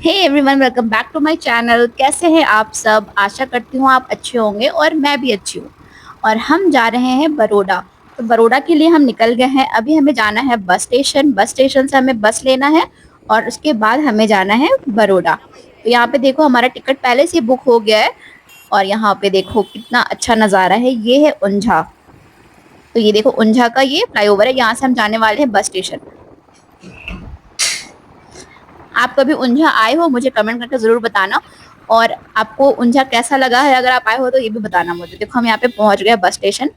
Hey everyone, welcome back to my channel. कैसे हैं आप सब? आशा करती हूँ आप अच्छे होंगे और मैं भी अच्छी हूँ। और हम जा रहे हैं बड़ौदा। तो बड़ौदा के लिए हम निकल गए हैं। अभी हमें जाना है बस स्टेशन। बस स्टेशन से हमें बस लेना है और उसके बाद हमें जाना है बड़ौदा। तो यहाँ पे देखो, हमारा टिकट पहले से बुक हो गया है। और यहाँ पे देखो कितना अच्छा नज़ारा है। ये है ऊंझा। तो ये देखो, ऊंझा का ये फ्लाईओवर है। यहाँ से हम जाने वाले हैं बस स्टेशन। आप कभी ऊंझा आए हो? मुझे कमेंट करके जरूर बताना। और आपको ऊंझा कैसा लगा है? अगर आप आए हो तो ये भी बताना मुझे। देखो, हम यहाँ पे पहुंच गए बस स्टेशन।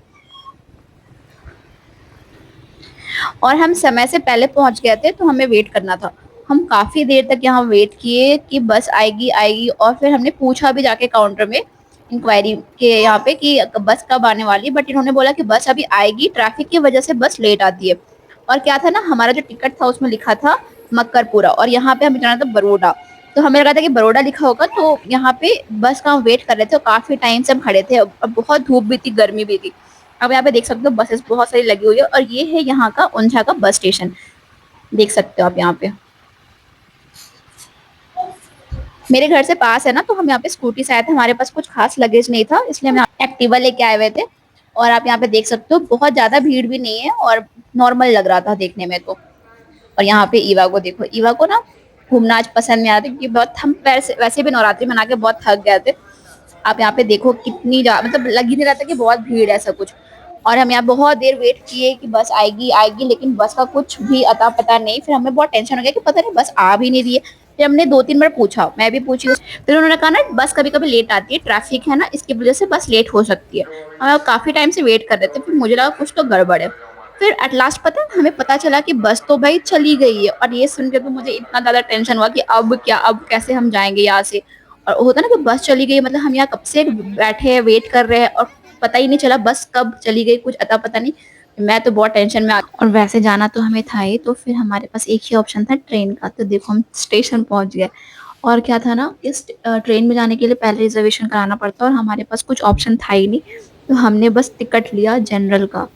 और हम समय से पहले पहुंच गए थे तो हमें वेट करना था। हम काफी देर तक यहाँ वेट किए कि बस आएगी आएगी। और फिर हमने पूछा भी जाके काउंटर में, इंक्वायरी के यहाँ पे, कि बस कब आने वाली है। बट इन्होंने बोला कि बस अभी आएगी, ट्रैफिक की वजह से बस लेट आती है। और क्या था ना, हमारा जो टिकट था उसमें लिखा था मक्करपुरा और यहाँ पे हमें जाना था बड़ौदा। तो हमें लगा था कि बड़ौदा लिखा होगा। तो यहाँ पे बस का हम वेट कर रहे थे और काफी टाइम से हम खड़े थे और बहुत धूप भी थी, गर्मी भी थी। अब यहाँ पे देख सकते हो बसेस बहुत सारी लगी हुई है। और ये है यहाँ का ऊंझा का बस स्टेशन। देख सकते हो आप यहाँ पे। मेरे घर से पास है ना, तो हम यहाँ पे स्कूटी से आए थे। हमारे पास कुछ खास लगेज नहीं था, इसलिए हम एक्टिवा लेके आए हुए थे। और आप यहाँ पे देख सकते हो बहुत ज्यादा भीड़ भी नहीं है और नॉर्मल लग रहा था देखने में तो। और यहाँ पे ईवा को देखो। ईवा को ना घूमना आज पसंद नहीं आता, क्योंकि बहुत हम वैसे वैसे भी नवरात्रि मना के बहुत थक गए थे। आप यहाँ पे देखो कितनी मतलब लग ही नहीं रहा था कि बहुत भीड़ है, ऐसा कुछ। और हम यहाँ बहुत देर वेट किए कि बस आएगी आएगी, लेकिन बस का कुछ भी अता पता नहीं। फिर हमें बहुत टेंशन हो गया कि पता नहीं बस आ भी नहीं रही है। फिर हमने 2-3 बार पूछा, मैं भी पूछी। फिर उन्होंने कहा ना, बस कभी कभी लेट आती है, ट्रैफिक है ना, इसकी वजह से बस लेट हो सकती है। हम काफी टाइम से वेट कर रहे थे। फिर मुझे लगा कुछ तो गड़बड़ है। फिर एट लास्ट पता है हमें पता चला कि बस तो भाई चली गई है। और ये सुन के तो मुझे इतना ज्यादा टेंशन हुआ कि अब क्या, अब कैसे हम जाएंगे यहाँ से। और होता ना कि बस चली गई, मतलब हम यहाँ कब से बैठे हैं, वेट कर रहे हैं और पता ही नहीं चला बस कब चली गई, कुछ अता पता नहीं। मैं तो बहुत टेंशन में आ। और वैसे जाना तो हमें था ही, तो फिर हमारे पास एक ही ऑप्शन था, ट्रेन का। तो देखो हम स्टेशन पहुंच गए। और क्या था ना, इस ट्रेन में जाने के लिए पहले रिजर्वेशन कराना पड़ता है और हमारे पास कुछ ऑप्शन था ही नहीं। तो हमने बस टिकट लिया जनरल का।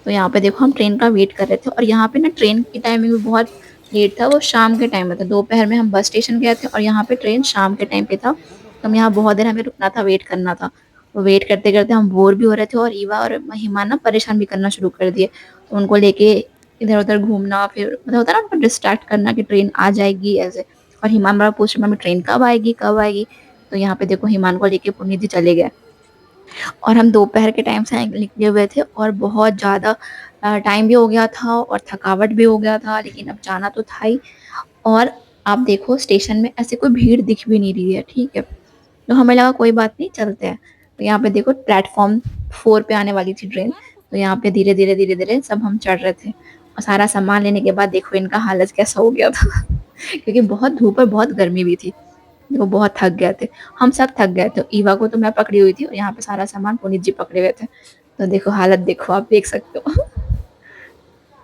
तो यहाँ पे देखो हम ट्रेन का वेट कर रहे थे। और यहाँ पे ना ट्रेन की टाइमिंग भी बहुत लेट था। वो शाम के टाइम में था, दोपहर में हम बस स्टेशन गए थे और यहाँ पे ट्रेन शाम के टाइम पे था। तो हम यहाँ बहुत देर हमें रुकना था, वेट करना था। तो वेट करते करते हम बोर भी हो रहे थे और ईवा और महिमान ना परेशान भी करना शुरू कर दिए। तो उनको लेके इधर उधर घूमना, फिर मतलब होता है ना, उनको डिस्ट्रैक्ट करना कि ट्रेन आ जाएगी ऐसे। और हिमान बड़ा पूछ रहा, मम्मी ट्रेन कब आएगी कब आएगी। तो यहाँ पे देखो हिमान को लेके पुनीत जी चले गए। और हम दोपहर के टाइम से निकले हुए थे और बहुत ज़्यादा टाइम भी हो गया था और थकावट भी हो गया था, लेकिन अब जाना तो था ही। और आप देखो स्टेशन में ऐसे कोई भीड़ दिख भी नहीं रही है, ठीक है। तो हमें लगा कोई बात नहीं, चलते हैं। तो यहाँ पे देखो प्लेटफॉर्म 4 पे आने वाली थी ट्रेन। तो यहाँ पे धीरे धीरे धीरे धीरे सब हम चढ़ रहे थे। और सारा सामान लेने के बाद देखो इनका हालत कैसा हो गया था क्योंकि बहुत धूप और बहुत गर्मी भी थी। वो बहुत थक गए थे। हम सब थक गए थे। ईवा को तो मैं पकड़ी हुई थी और यहाँ पे सारा सामान पुनीत जी पकड़े हुए थे। तो देखो हालत, देखो आप देख सकते हो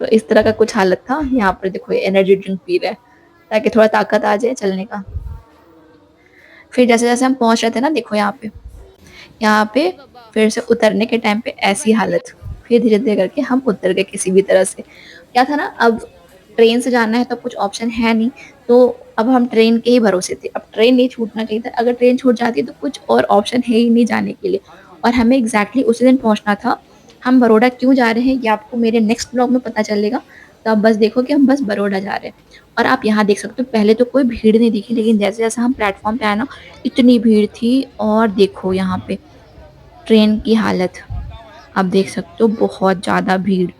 तो इस तरह का कुछ हालत था। यहाँ पर देखो एनर्जी ड्रिंक पी रहे हैं ताकि थोड़ा ताकत आ जाए चलने का। फिर जैसे जैसे हम पहुंच रहे थे ना, देखो यहाँ पे फिर से उतरने के टाइम पे ऐसी हालत। फिर धीरे धीरे करके हम उतर गए किसी भी तरह से। क्या था ना, अब ट्रेन से जाना है तो कुछ ऑप्शन है नहीं। तो अब हम ट्रेन के ही भरोसे थे। अब ट्रेन नहीं छूटना चाहिए था, अगर ट्रेन छूट जाती तो कुछ और ऑप्शन है ही नहीं जाने के लिए। और हमें एग्जैक्टली उसी दिन पहुंचना था। हम बड़ौदा क्यों जा रहे हैं ये आपको मेरे नेक्स्ट ब्लॉग में पता चलेगा। तो आप बस देखो कि हम बस बड़ौदा जा रहे हैं। और आप यहाँ देख सकते हो, पहले तो कोई भीड़ नहीं दिखी, लेकिन जैसे जैसे हम प्लेटफॉर्म पे आए ना, इतनी भीड़ थी। और देखो यहाँ पे ट्रेन की हालत आप देख सकते हो, बहुत ज्यादा भीड़।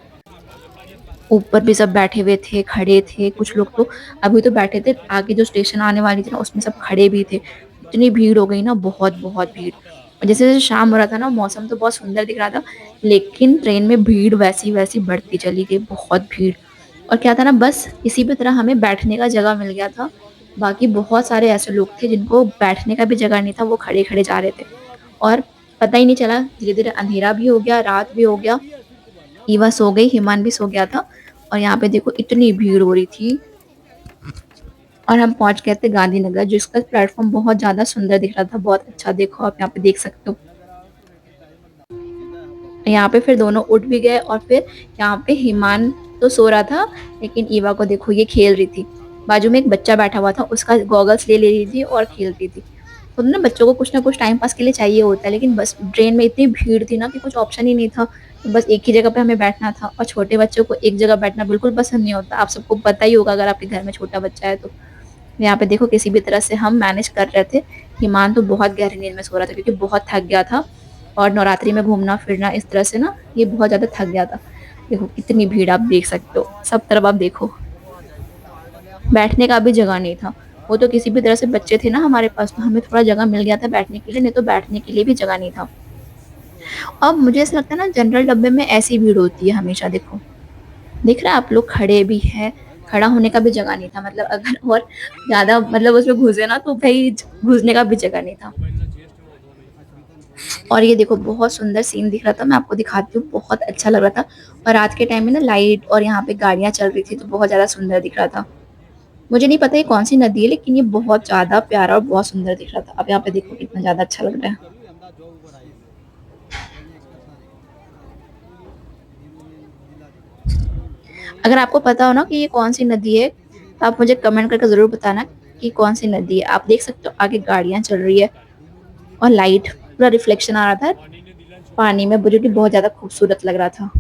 ऊपर भी सब बैठे हुए थे, खड़े थे कुछ लोग तो। अभी तो बैठे थे, आगे जो स्टेशन आने वाली थी ना उसमें सब खड़े भी थे। इतनी भीड़ हो गई ना, बहुत बहुत भीड़। और जैसे जैसे शाम हो रहा था ना, मौसम तो बहुत सुंदर दिख रहा था, लेकिन ट्रेन में भीड़ वैसी वैसी बढ़ती चली गई, बहुत भीड़। और क्या था ना, बस इसी भी तरह हमें बैठने का जगह मिल गया था। बाकी बहुत सारे ऐसे लोग थे जिनको बैठने का भी जगह नहीं था, वो खड़े खड़े जा रहे थे। और पता ही नहीं चला, धीरे धीरे अंधेरा भी हो गया, रात भी हो गया। ईवा सो गई, हिमान भी सो गया था। और यहाँ पे देखो इतनी भीड़ हो रही थी। और हम पहुंच गए थे गांधीनगर, जिसका प्लेटफॉर्म बहुत ज्यादा सुंदर दिख रहा था, बहुत अच्छा। देखो आप यहाँ पे देख सकते हो। यहाँ पे फिर दोनों उठ भी गए और फिर यहाँ पे हिमान तो सो रहा था, लेकिन ईवा को देखो ये खेल रही थी। बाजू में एक बच्चा बैठा हुआ था, उसका गॉगल्स ले रही थी और खेल रही थी। तो ना बच्चों को कुछ ना कुछ टाइम पास के लिए चाहिए होता है, लेकिन बस ट्रेन में इतनी भीड़ थी ना कि कुछ ऑप्शन ही नहीं था। तो बस एक ही जगह पे हमें बैठना था, और छोटे बच्चों को एक जगह बैठना बिल्कुल पसंद नहीं होता। आप सबको पता ही होगा अगर आपके घर में छोटा बच्चा है तो। यहाँ पे देखो किसी भी तरह से हम मैनेज कर रहे थे। ईमान तो बहुत गहरी नींद में सो रहा था क्योंकि बहुत थक गया था, और नवरात्रि में घूमना फिरना इस तरह से ना ये बहुत ज्यादा थक गया था। देखो कितनी भीड़ आप देख सकते हो, सब तरफ आप देखो, बैठने का भी जगह नहीं था। वो तो किसी भी तरह से बच्चे थे ना हमारे पास, तो हमें थोड़ा जगह मिल गया था बैठने के लिए, नहीं तो बैठने के लिए भी जगह नहीं था। अब मुझे ऐसा लगता है ना जनरल डब्बे में ऐसी भीड़ होती है हमेशा। देखो दिख रहा है आप लोग खड़े भी हैं, खड़ा होने का भी जगह नहीं था, मतलब अगर और ज्यादा मतलब उसमें घुसे ना तो भाई घुसने का भी जगह नहीं था। और ये देखो बहुत सुंदर सीन दिख रहा था, मैं आपको दिखाती हूँ, बहुत अच्छा लग रहा था। और रात के टाइम में ना लाइट और यहाँ पे गाड़ियां चल रही थी तो बहुत ज्यादा सुंदर दिख रहा था। मुझे नहीं पता ये कौन सी नदी है, लेकिन ये बहुत ज्यादा प्यारा और बहुत सुंदर दिख रहा था। अब यहाँ पे देखो कितना ज्यादा अच्छा लग रहा है। अगर आपको पता हो ना कि ये कौन सी नदी है, तो आप मुझे कमेंट करके जरूर बताना कि कौन सी नदी है। आप देख सकते हो आगे गाड़ियां चल रही है, और लाइट पूरा रिफ्लेक्शन आ रहा था पानी में, मुझे भी बहुत ज्यादा खूबसूरत लग रहा था।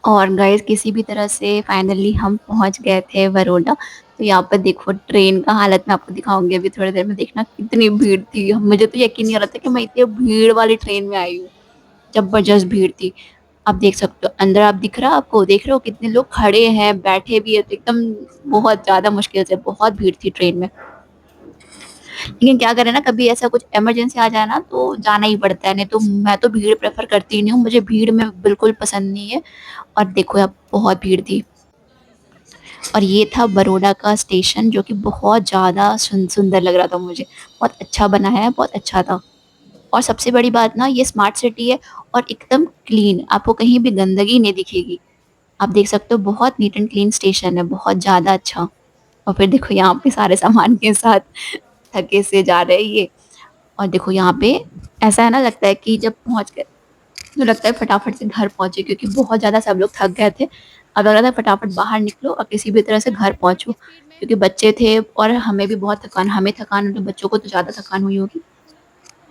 और गाइस किसी भी तरह से फाइनली हम पहुंच गए थे बड़ौदा। तो यहाँ पर देखो ट्रेन का हालत मैं आपको दिखाऊंगी अभी थोड़ी देर में, देखना कितनी भीड़ थी। मुझे तो यकीन नहीं हो रहा था कि मैं इतनी भीड़ वाली ट्रेन में आई हूँ। जबरदस्त भीड़ थी। आप देख सकते हो अंदर, आप दिख रहा है आपको, देख रहे हो कितने लोग खड़े हैं बैठे भी है, तो एकदम बहुत ज्यादा मुश्किल से, बहुत भीड़ थी ट्रेन में। लेकिन क्या करें ना, कभी ऐसा कुछ इमरजेंसी आ जाए ना तो जाना ही पड़ता है, नहीं तो मैं तो भीड़ प्रेफर करती ही नहीं हूँ, मुझे भीड़ में बिल्कुल पसंद नहीं है। और देखो अब बहुत भीड़ थी। और ये था बड़ौदा का स्टेशन, जो कि बहुत ज्यादा सुंदर लग रहा था मुझे, बहुत अच्छा बना है, बहुत अच्छा था। और सबसे बड़ी बात ना, ये स्मार्ट सिटी है और एकदम क्लीन, आपको कहीं भी गंदगी नहीं दिखेगी। आप देख सकते हो बहुत नीट एंड क्लीन स्टेशन है, बहुत ज्यादा अच्छा। और फिर देखो यहाँ पे सारे सामान के साथ थके से जा रहे हैं ये। और देखो यहाँ पे ऐसा है ना, लगता है कि जब पहुंच गए तो लगता है फटाफट से घर पहुंचे, क्योंकि बहुत ज्यादा सब लोग थक गए थे। अब लग रहा था फटाफट बाहर निकलो और किसी भी तरह से घर पहुंचो, क्योंकि बच्चे थे और हमें भी बहुत थकान, हमें थकान तो बच्चों को तो ज्यादा थकान हुई होगी।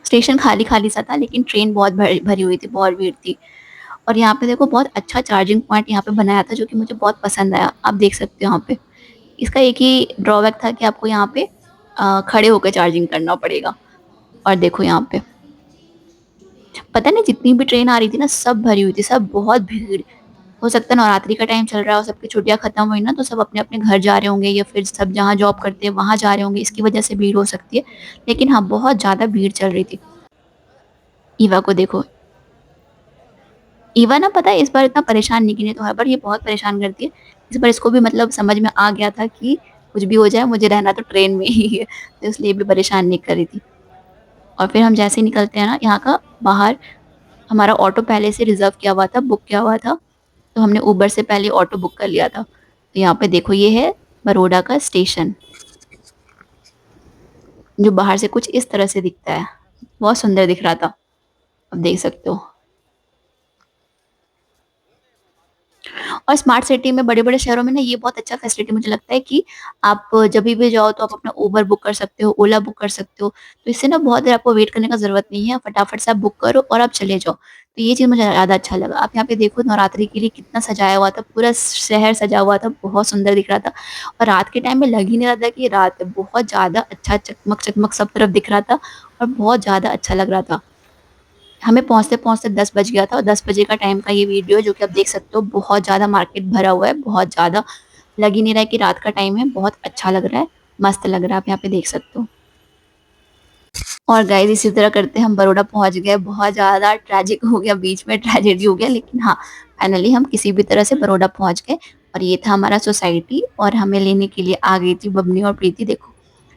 स्टेशन खाली खाली सा था, लेकिन ट्रेन बहुत भरी भरी हुई थी, बहुत भीड़ थी। और यहाँ पे देखो बहुत अच्छा चार्जिंग पॉइंट यहाँ पे बनाया था, जो कि मुझे बहुत पसंद आया। आप देख सकते हो यहाँ पे, इसका एक ही ड्रॉबैक था कि आपको यहाँ पे खड़े होकर चार्जिंग करना पड़ेगा। और देखो यहाँ पे पता नहीं जितनी भी ट्रेन आ रही थी ना सब भरी हुई थी, सब बहुत भीड़। हो सकता है नवरात्रि का टाइम चल रहा हो, सबकी छुट्टियां खत्म हुई ना, तो सब अपने अपने घर जा रहे होंगे, या फिर सब जहाँ जॉब करते हैं वहां जा रहे होंगे, इसकी वजह से भीड़ हो सकती है। लेकिन हाँ बहुत ज्यादा भीड़ चल रही थी। ईवा को देखो, ईवा ना पता है इस बार इतना परेशान नहीं की, नहीं तो हर बार ये बहुत परेशान करती है। इस बार इसको भी मतलब समझ में आ गया था कि कुछ भी हो जाए मुझे रहना तो ट्रेन में ही है, तो इसलिए भी परेशान नहीं कर रही थी। और फिर हम जैसे ही निकलते हैं ना यहाँ का बाहर, हमारा ऑटो पहले से रिजर्व किया हुआ था, बुक किया हुआ था, तो हमने उबर से पहले ऑटो बुक कर लिया था। तो यहाँ पे देखो ये है बड़ौदा का स्टेशन, जो बाहर से कुछ इस तरह से दिखता है, बहुत सुंदर दिख रहा था। अब देख सकते हो। और स्मार्ट सिटी में बड़े बड़े शहरों में ना ये बहुत अच्छा फैसिलिटी मुझे लगता है कि आप जब भी जाओ तो आप अपना उबर बुक कर सकते हो, ओला बुक कर सकते हो। तो इससे ना बहुत देर आपको वेट करने का जरूरत नहीं है, फटाफट से आप बुक करो और आप चले जाओ। तो ये चीज मुझे ज्यादा अच्छा लगा। आप यहाँ पे देखो नवरात्रि के लिए कितना सजाया हुआ था, पूरा शहर सजा हुआ था, बहुत सुंदर दिख रहा था। और रात के टाइम में लग ही नहीं रहा था कि रात है, बहुत ज्यादा अच्छा चकमक चकमक सब तरफ दिख रहा था, और बहुत ज्यादा अच्छा लग रहा था। हमें पहुंचते पहुंचते 10 बज गया था, और 10 बजे का टाइम का ये वीडियो है, जो कि आप देख सकते हो बहुत ज्यादा मार्केट भरा हुआ है, बहुत ज्यादा। लग ही नहीं रहा है कि रात का टाइम है, बहुत अच्छा लग रहा है, मस्त लग रहा है, आप यहाँ पे देख सकते हो। और गाइस इसी तरह करते हम बड़ौदा पहुंच गए, बहुत ज्यादा ट्रैजिक हो गया, बीच में ट्रेजेडी हो गया, लेकिन हाँ फाइनली हम किसी भी तरह से बड़ौदा पहुंच गए। और ये था हमारा सोसाइटी, और हमें लेने के लिए आ गई थी बबनी और प्रीति। देखो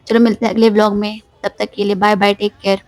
चलो मिलते हैं अगले ब्लॉग में, तब तक के लिए बाय बाय, टेक केयर।